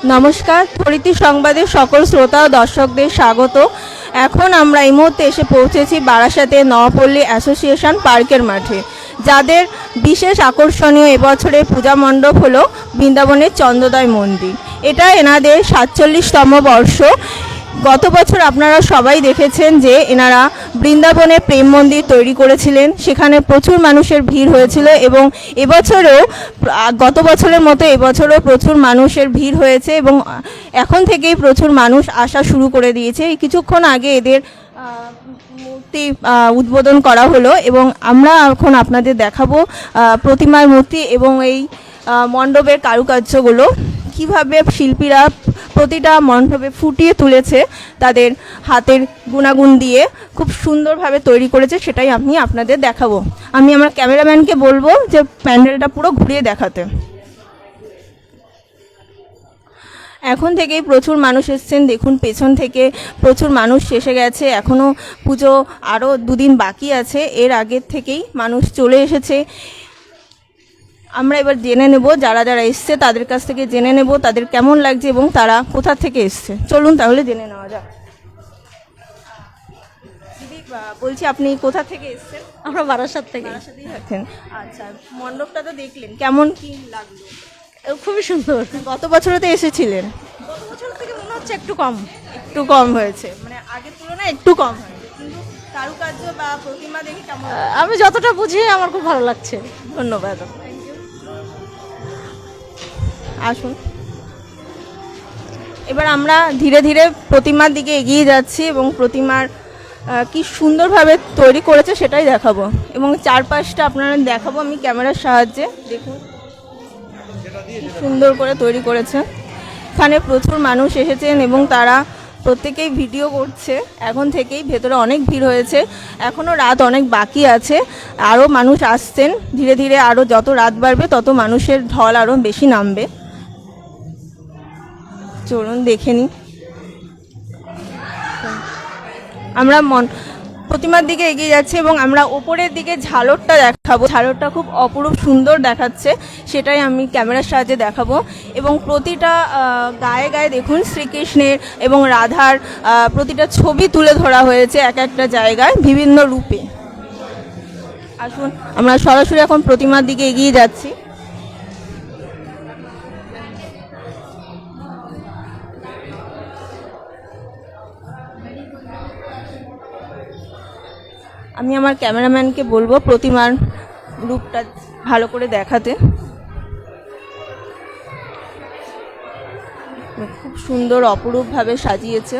নমস্কার, ধরিত্রী সংবাদের সকল শ্রোতা ও দর্শকদের স্বাগত। এখন আমরা এই মুহূর্তে এসে পৌঁছেছি বারাসাতের নয়াপল্লী অ্যাসোসিয়েশন পার্কের মাঠে, যাদের বিশেষ আকর্ষণীয় এবছরের পূজা মণ্ডপ হলো বৃন্দাবনের চন্দ্রোদয় মন্দির। এটা এনাদের 47তম বর্ষ। গত বছর আপনারা সবাই দেখেছেন যে এনারা বৃন্দাবনে প্রেম মন্দির তৈরি করেছিলেন, সেখানে প্রচুর মানুষের ভিড় হয়েছিল এবং এবছরেও গত বছরের মতো এবছরও প্রচুর মানুষের ভিড় হয়েছে এবং এখন থেকেই প্রচুর মানুষ আসা শুরু করে দিয়েছে। কিছুক্ষণ আগে এদের মূর্তি উদ্বোধন করা হলো এবং আমরা এখন আপনাদের দেখাবো প্রতিমার মূর্তি এবং এই মণ্ডপের কারুকার্যগুলো কিভাবে শিল্পীরা প্রতিটা মণ্ডপে ফুটিয়ে তুলেছে, তাদের হাতের গুণাগুণ দিয়ে খুব সুন্দরভাবে তৈরি করেছে, সেটাই আমি আপনাদের দেখাবো। আমি আমার ক্যামেরাম্যানকে বলবো যে প্যান্ডেলটা পুরো ঘুরিয়ে দেখাতে। এখন থেকেই প্রচুর মানুষ এসছেন, দেখুন পেছন থেকে প্রচুর মানুষ এসে গেছে। এখনও পুজো আরও দুদিন বাকি আছে, এর আগের থেকেই মানুষ চলে এসেছে। আমরা এবার জেনে নেব যারা যারা এসছে তাদের কাছ থেকে জেনে নেব তাদের কেমন লাগছে এবং তারা কোথা থেকে এসছে। চলুন তাহলে জেনে নেওয়া যাক। দিদি বলছি, আপনি কোথা থেকে এসছেন? আমরা বারাসাত থেকে। বারাসাতেই থাকেন? আচ্ছা, মণ্ডপটা তো দেখলেন, কেমন কি লাগলো? খুবই সুন্দর। গত বছরে তো এসেছিলেন। গত বছর থেকে মনে হচ্ছে একটু কম হয়েছে, মানে আগের তুলনায় একটু কম হয়েছে, কিন্তু কারুকার্য বা প্রতিমা দেখে কেমন? আমি যতটা বুঝি আমার খুব ভালো লাগছে। ধন্যবাদ। আসুন, এবার আমরা ধীরে ধীরে প্রতিমার দিকে এগিয়ে যাচ্ছি এবং প্রতিমার কি সুন্দরভাবে তৈরি করেছে সেটাই দেখাবো এবং চারপাশটা আপনারা দেখাবো আমি ক্যামেরার সাহায্যে। দেখুন কি সুন্দর করে তৈরি করেছে। এখানে প্রচুর মানুষ এসেছেন এবং তারা প্রত্যেকেই ভিডিও করছে। এখন থেকেই ভেতরে অনেক ভিড় হয়েছে, এখনও রাত অনেক বাকি আছে, আরও মানুষ আসছেন। ধীরে ধীরে আরও যত রাত বাড়বে তত মানুষের ঢল আরও বেশি নামবে। চলুন দেখে নিই। আমরা প্রতিমার দিকে এগিয়ে যাচ্ছি এবং আমরা ওপরের দিকে ঝালরটা দেখাবো। ঝালরটা খুব অপরূপ সুন্দর দেখাচ্ছে, সেটাই আমি ক্যামেরার সাহায্যে দেখাবো। এবং প্রতিটা গায়ে গায়ে দেখুন শ্রীকৃষ্ণের এবং রাধার প্রতিটা ছবি তুলে ধরা হয়েছে এক একটা জায়গায় বিভিন্ন রূপে। আসুন আমরা সরাসরি এখন প্রতিমার দিকে এগিয়ে যাচ্ছি। আমি আমার ক্যামেরাম্যানকে বলবো প্রতিমার রূপটা ভালো করে দেখাতে। খুব সুন্দর অপরূপভাবে সাজিয়েছে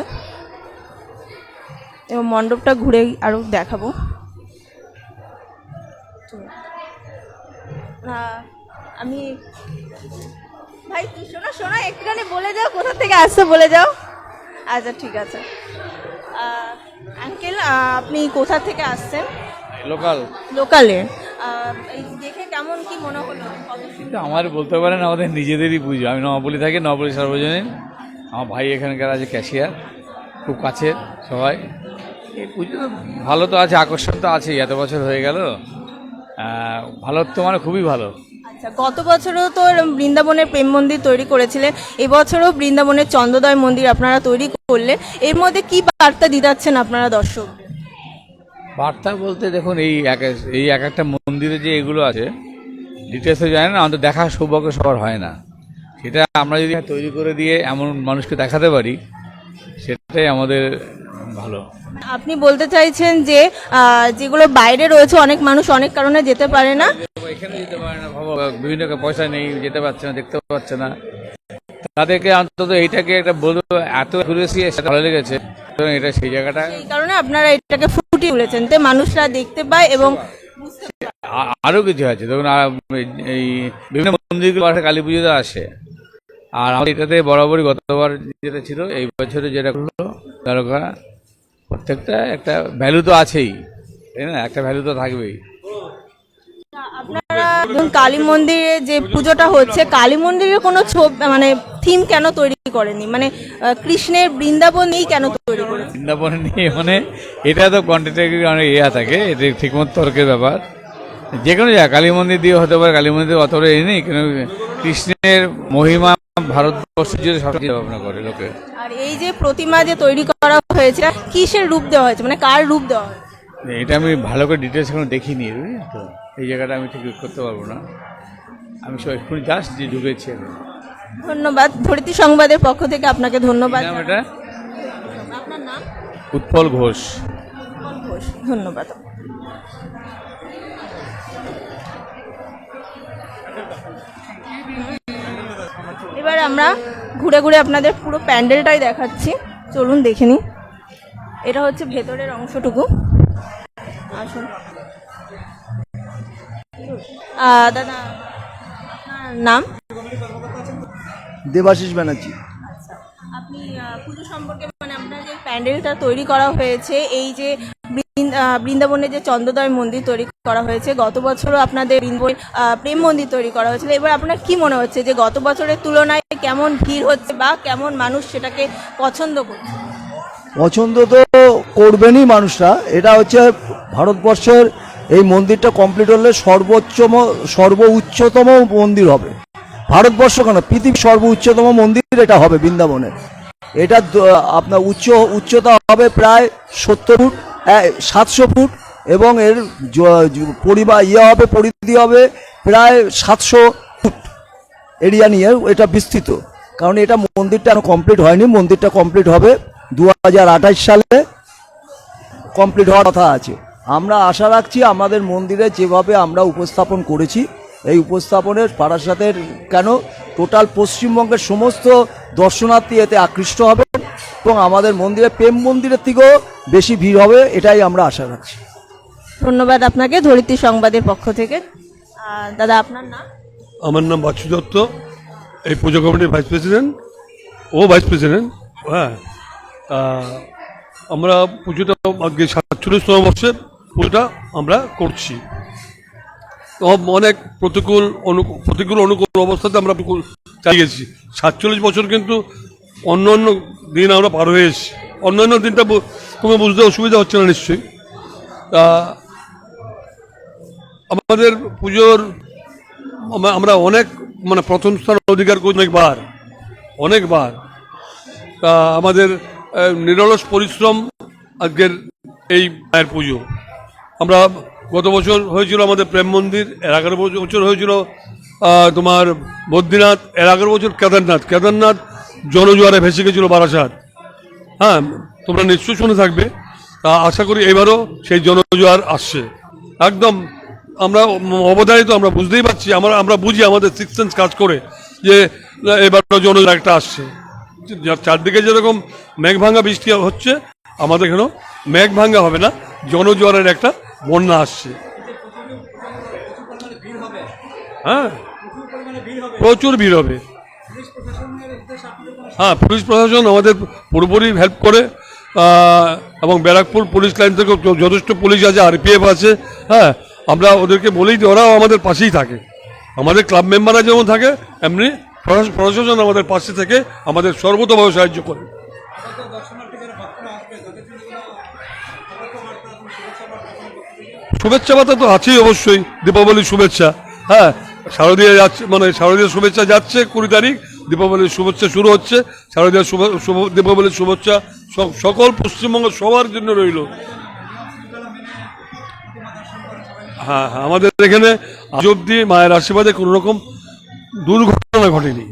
এবং মণ্ডপটা ঘুরে আরও দেখাবো। আমি ভাই শোনা একটুখানি বলে যাও কোথা থেকে আসছো, বলে যাও। আচ্ছা ঠিক আছে। আঙ্কেল, আপনি কোথা থেকে আসছেন? লোকালে। এই দেখে কেমন কি মনে হলো? আমার বলতে পারেন আমাদের নিজেদেরই পুজো। আমি নয়াপল্লী থাকি, নয়াপল্লী সার্বজনীন। আমার ভাই এখানকার আছে ক্যাশিয়ার, খুব কাছের সবাই। এই পুজো তো ভালো তো আছে, আকর্ষণ তো আছেই। এত বছর হয়ে গেল, ভালো তো মানে খুবই ভালো। আচ্ছা, গত বছরও তো বৃন্দাবনের প্রেম মন্দির তৈরি করেছিলেন, এবছরও বৃন্দাবনের চন্দ্রোদয় মন্দির আপনারা তৈরি করলেন। এর মধ্যে কি বার্তা দিচ্ছেন আপনারা দর্শক? বার্তা বলতে দেখুন, এই এক একটা মন্দিরে যে এগুলো আছে ডিটেলসে জানে না, আমাদের দেখার সৌভাগ্য সবার হয় না। সেটা আমরা যদি তৈরি করে দিয়ে এমন মানুষকে দেখাতে পারি, সেটাই আমাদের ভালো। আপনি বলতে চাইছেন যে যেগুলো বাইরে রয়েছে অনেক মানুষ অনেক কারণে যেতে পারে না, এখানে যেতে পারে না, বিভিন্ন পয়সা নেই, যেতে পারছে না, দেখতে পাচ্ছে না, তাদেরকে অন্তত এইটাকে একটা বলবো, এত ঘুরেছি ভালো লেগেছে, এটা সেই জায়গাটা, এই কারণে আপনারা এটাকে ফুটিয়ে তুলেছেন তে মানুষরা দেখতে পায় এবং আরো কিছু আছে। দেখুন এই বিভিন্ন মন্দিরগুলো আসে, কালী পুজোতে আসে। আর আমাদের এটাতে বরাবরই গতবার যেটা ছিল, এই বছরে যেটা করলো দ্বারকা, প্রত্যেকটা একটা ভ্যালু তো আছেই, তাই না? একটা ভ্যালু তো থাকবেই। আপনারা কালী মন্দিরে যে পুজোটা হচ্ছে, কালী মন্দিরের কোনো ছবি মানে থিম কেন তৈরি করেনি? মানে কৃষ্ণের বৃন্দাবন নিয়েই কেন তৈরি করেন? বৃন্দাবন নিয়ে মানে এটা তো কন্টেন্টের অনেক থাকে, এটা ঠিকমতো তর্কের ব্যাপার। যে কোনো জায়গা কালী মন্দির দিয়ে হতে পারে, কালী মন্দির অত নেই, কেন কৃষ্ণের মহিমা ভারতবর্ষের জন্য সব চিন্তা ভাবনা করে লোকে। আর এই যে প্রতিমা যে তৈরি করা হয়েছে এটা কিসের রূপ দেওয়া হয়েছে, মানে কার রূপ দেওয়া হয়েছে? এটা আমি ভালো করে ডিটেলস এখন দেখিনি, বুঝলি তো, এই জায়গাটা আমি ঠিক করতে পারবো না। আমি সব এক্ষুনি জাস্ট যে ঢুকেছি এখন। ধন্যবাদ, ধরিত্রী সংবাদের পক্ষ থেকে আপনাকে ধন্যবাদ। কি নাম এটা? আপনার নাম? উৎপল ঘোষ। ঘোষ, ধন্যবাদ। এবার আমরা ঘুরে ঘুরে আপনাদের পুরো প্যান্ডেলটাই দেখাচ্ছি, চলুন দেখে নিই। এটা হচ্ছে ভেতরের অংশটুকু, আসুন। দাদা আপনার নাম? দেবাশিস ব্যানার্জি। আপনি পুজো সম্পর্কে, মানে আপনার যে প্যান্ডেলটা তৈরি করা হয়েছে, এই যে বৃন্দাবনে যে চন্দ্রোদয় মন্দির তৈরি করা হয়েছে, গত বছরও আপনাদের বৃন্দাবনে প্রেম মন্দির তৈরি করা হয়েছিল, এবার আপনার কি মনে হচ্ছে যে গত বছরের তুলনায় কেমন ভিড় হচ্ছে বা কেমন মানুষ সেটাকে পছন্দ করছে? পছন্দ তো করবেনই মানুষরা। এটা হচ্ছে ভারতবর্ষের এই মন্দিরটা কমপ্লিট হলে সর্বোচ্চতম মন্দির হবে। ভারতবর্ষ কেন, পৃথিবীর সর্বোচ্চতম মন্দির এটা হবে বৃন্দাবনে। এটা আপনার উচ্চতা হবে প্রায় 70 ফুট, 700 ফুট, এবং এর পরিধি হবে প্রায় 700 ফুট এরিয়া নিয়ে এটা বিস্তৃত। কারণ এটা মন্দিরটা এখনো কমপ্লিট হয়নি, মন্দিরটা কমপ্লিট হবে 2028 সালে কমপ্লিট হওয়ার কথা আছে। আমরা আশা রাখছি আমাদের মন্দিরে যেভাবে আমরা উপস্থাপন করেছি, এই উপস্থাপনের বারাসাতের কেন টোটাল পশ্চিমবঙ্গের সমস্ত দর্শনার্থী এতে আকৃষ্ট হবে এবং আমাদের মন্দিরে প্রেম মন্দিরের থেকেও বেশি ভিড় হবে, এটাই আমরা আশা রাখছি। ধন্যবাদ আপনাকে ধরিত্রী সংবাদের পক্ষ থেকে। দাদা আপনার নাম? আমার নাম বাচ্চু দত্ত, এই পুজো কমিটির ভাইস প্রেসিডেন্ট। হ্যাঁ, আমরা পুজোটা আজকে 47তম বর্ষের পুজোটা আমরা করছি। অনেক প্রতিকূল অনুকূল অবস্থাতে আমরা চালিয়েছি। 47 বছর কিন্তু অন্য দিন আমরা পার হয়ে এসেছি। অন্যান্য দিনটা কোনো বুঝতে অসুবিধা হচ্ছে না নিশ্চয়ই। আমাদের পুজোর আমরা অনেক প্রথম স্থান অধিকার করি অনেকবার। আমাদের নিরলস পরিশ্রম আজকের এই মায়ের পুজো। আমরা গত বছর হয়েছিল আমাদের প্রেম মন্দির, এর 11 বছর হয়েছিল তোমার বদ্রীনাথ, এর 11 বছর কেদারনাথ জনজোয়ারে ভেসে গেছিল বারাসাত। হ্যাঁ, তোমরা নিশ্চয়ই শুনে থাকবে। আশা করি এবারও সেই জনজোয়ার আসছে। একদম আমরা অবধারিত, আমরা বুঝতেই পারছি, আমরা বুঝি, আমাদের সিক্স সেন্স কাজ করে যে এবারও জনজোয়ার একটা আসছে। চারদিকে যেরকম মেঘভাঙ্গা বৃষ্টি হচ্ছে, আমাদের এখানেও মেঘভাঙ্গা হবে না, জনজোয়ারের একটা বন্যা আসছে। হ্যাঁ, প্রচুর ভিড় হবে। হ্যাঁ, পুলিশ প্রশাসন আমাদের পুরোপুরি হেল্প করে, এবং ব্যারাকপুর পুলিশ লাইন থেকে যথেষ্ট পুলিশ আছে, আরপিএফ আছে। হ্যাঁ, আমরা ওদেরকে বলেই যে ওরাও আমাদের পাশেই থাকে। আমাদের ক্লাব মেম্বাররা যেমন থাকে, এমনি প্রশাসন আমাদের পাশে থেকে আমাদের সর্বতভাবে সাহায্য করে। শুভেচ্ছা বার্তা তো আছেই অবশ্যই, দীপাবলির শুভেচ্ছা। হ্যাঁ, শারদীয় যাচ্ছে, শারদীয় শুভেচ্ছা যাচ্ছে 20 তারিখ, দীপাবলির শুভেচ্ছা শুরু হচ্ছে। শারদীয় দীপাবলির শুভেচ্ছা সকল পশ্চিমবঙ্গের সবার জন্য রইল। হ্যাঁ, আমাদের এখানে আজ অব্দি মায়ের আশীর্বাদে কোনো রকম দুর্ঘটনা ঘটেনি,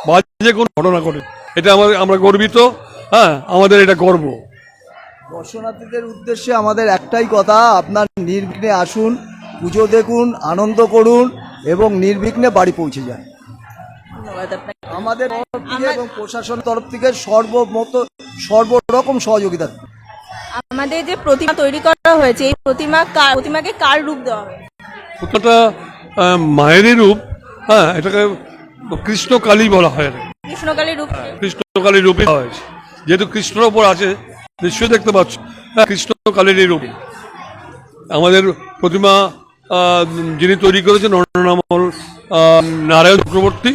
বাজে কোনো ঘটনা ঘটেনি। এটা আমরা গর্বিত। হ্যাঁ, আমাদের এটা গর্ব। দর্শনার্থীদের উদ্দেশ্যে আমাদের একটাই কথা, আপনার নির্বিঘ্নে আসুন, পুজো দেখুন, আনন্দ করুন এবং নির্বিঘ্নে বাড়ি পৌঁছে যান। ধন্যবাদ আপনাকে। আমাদের তরফ থেকে এবং প্রশাসনের তরফ থেকে সর্বরকম সহযোগিতা। আমাদের যে প্রতিমা তৈরি করা হয়েছে, এই প্রতিমাকে কার রূপ দেওয়া হবে? প্রতিমাটা মায়েরই রূপ। হ্যাঁ, এটাকে কৃষ্ণকালী বলা হয়। কৃষ্ণকালীর রূপ। কৃষ্ণকালীর রূপে হয়েছে, যেহেতু কৃষ্ণর ওপর আছে, নিশ্চয়ই দেখতে পাচ্ছ। হ্যাঁ, কৃষ্ণকালীর রূপে আমাদের প্রতিমা যিনি তৈরি করেছেন, নারায়ণ চক্রবর্তী।